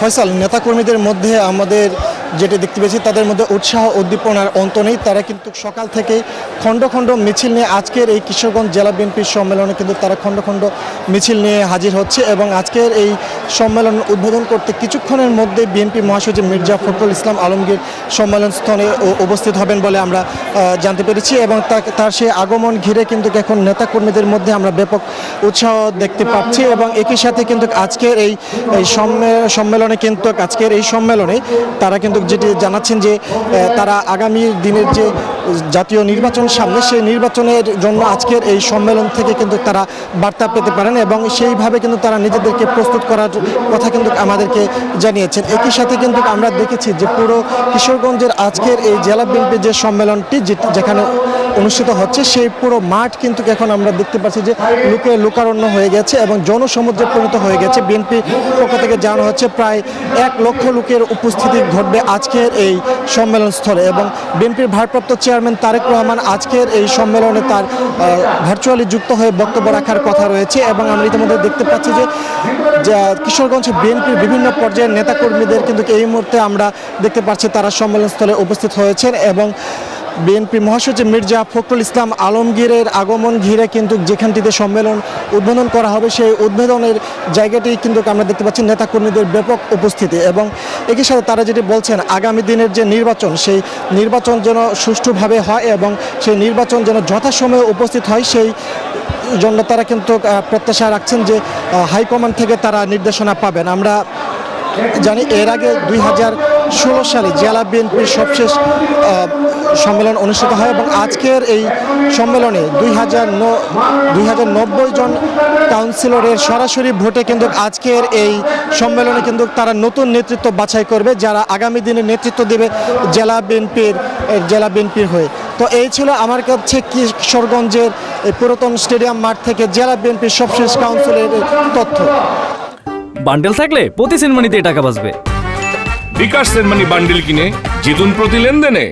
ফয়সাল, নেতাকর্মীদের মধ্যে আমাদের যেটি দেখতে পেয়েছি তাদের মধ্যে উৎসাহ উদ্দীপনার অন্ত নেই। তারা কিন্তু সকাল থেকেই খণ্ড খণ্ড মিছিল নিয়ে আজকের এই কিশোরগঞ্জ জেলা বিএনপির সম্মেলনে কিন্তু তারা খণ্ড খণ্ড মিছিল নিয়ে হাজির হচ্ছে এবং আজকের এই সম্মেলন উদ্বোধন করতে কিছুক্ষণের মধ্যে বিএনপি মহাসচিব মির্জা ফখরুল ইসলাম আলমগীর সম্মেলন স্থলে উপস্থিত হবেন বলে আমরা জানতে পেরেছি এবং তার সেই আগমন ঘিরে কিন্তু এখন নেতাকর্মীদের মধ্যে আমরা ব্যাপক উৎসাহ দেখতে পাচ্ছি এবং একই সাথে কিন্তু আজকের এই সম্মেলনে কিন্তু আজকের এই সম্মেলনে তারা কিন্তু যেটি জানাচ্ছেন যে তারা আগামী দিনের যে জাতীয় নির্বাচন সামনে সেই নির্বাচনের জন্য আজকের এই সম্মেলন থেকে কিন্তু তারা বার্তা পেতে পারেন এবং সেইভাবে কিন্তু তারা নিজেদেরকে প্রস্তুত করার কথা কিন্তু আমাদেরকে জানিয়েছেন। একই সাথে কিন্তু আমরা দেখেছি যে পুরো কিশোরগঞ্জের আজকের এই জেলা বিএনপির যে সম্মেলনটি যেখানে অনুষ্ঠিত হচ্ছে সেই পুরো মাঠ কিন্তু এখন আমরা দেখতে পাচ্ছি যে লোকারণ্য হয়ে গেছে এবং জনসমুদ্রে পরিণত হয়ে গেছে। বিএনপি পক্ষ থেকে জানানো হচ্ছে প্রায় 1 লক্ষ লোকের উপস্থিতি ঘটবে আজকের এই সম্মেলন স্থলে এবং বিএনপির ভারপ্রাপ্ত চেয়ারম্যান তারেক রহমান আজকের এই সম্মেলনে তার ভার্চুয়ালি যুক্ত হয়ে বক্তব্য রাখার কথা রয়েছে এবং আমরা ইতিমধ্যে দেখতে পাচ্ছি যে কিশোরগঞ্জ বিএনপির বিভিন্ন পর্যায়ের নেতাকর্মীদের কিন্তু এই মুহূর্তে আমরা দেখতে পাচ্ছি তারা সম্মেলন স্থলে উপস্থিত হয়েছেন এবং বিএনপি মহাসচিব মির্জা ফখরুল ইসলাম আলমগীরের আগমন ঘিরে কিন্তু যেখানটিতে সম্মেলন উদ্বোধন করা হবে সেই উদ্বোধনের জায়গাটি কিন্তু আমরা দেখতে পাচ্ছি নেতাকর্মীদের ব্যাপক উপস্থিতি এবং একই সাথে তারা যেটি বলছেন আগামী দিনের যে নির্বাচন সেই নির্বাচন যেন সুষ্ঠুভাবে হয় এবং সেই নির্বাচন যেন যথাসময়ে উপস্থিত হয় সেই জন্য তারা কিন্তু প্রত্যাশা রাখছেন যে হাইকমান্ড থেকে তারা নির্দেশনা পাবেন। আমরা জানি এর আগে 2016 সালে জেলা বিএনপির সবশেষ সম্মেলন অনুষ্ঠিত হয় এবং আজকের এই সম্মেলনে 2090 জন কাউন্সিলরের সরাসরি ভোটে কিন্তু আজকের এই সম্মেলনে কিন্তু তারা নতুন নেতৃত্ব বাছাই করবে যারা আগামী দিনে নেতৃত্ব দেবে জেলা বিএনপির হয়ে। তো এই ছিল আমার কাছে কিশোরগঞ্জের এই পুরাতন স্টেডিয়াম মাঠ থেকে জেলা বিএনপির সবশেষ কাউন্সিলের তথ্য। বান্ডেল থাকলে প্রতি সেনমানিতে টাকা বাঁচবে। বিকাশ সেনমানি বান্ডেল কিনে জিতুন প্রতি লেনদেনে।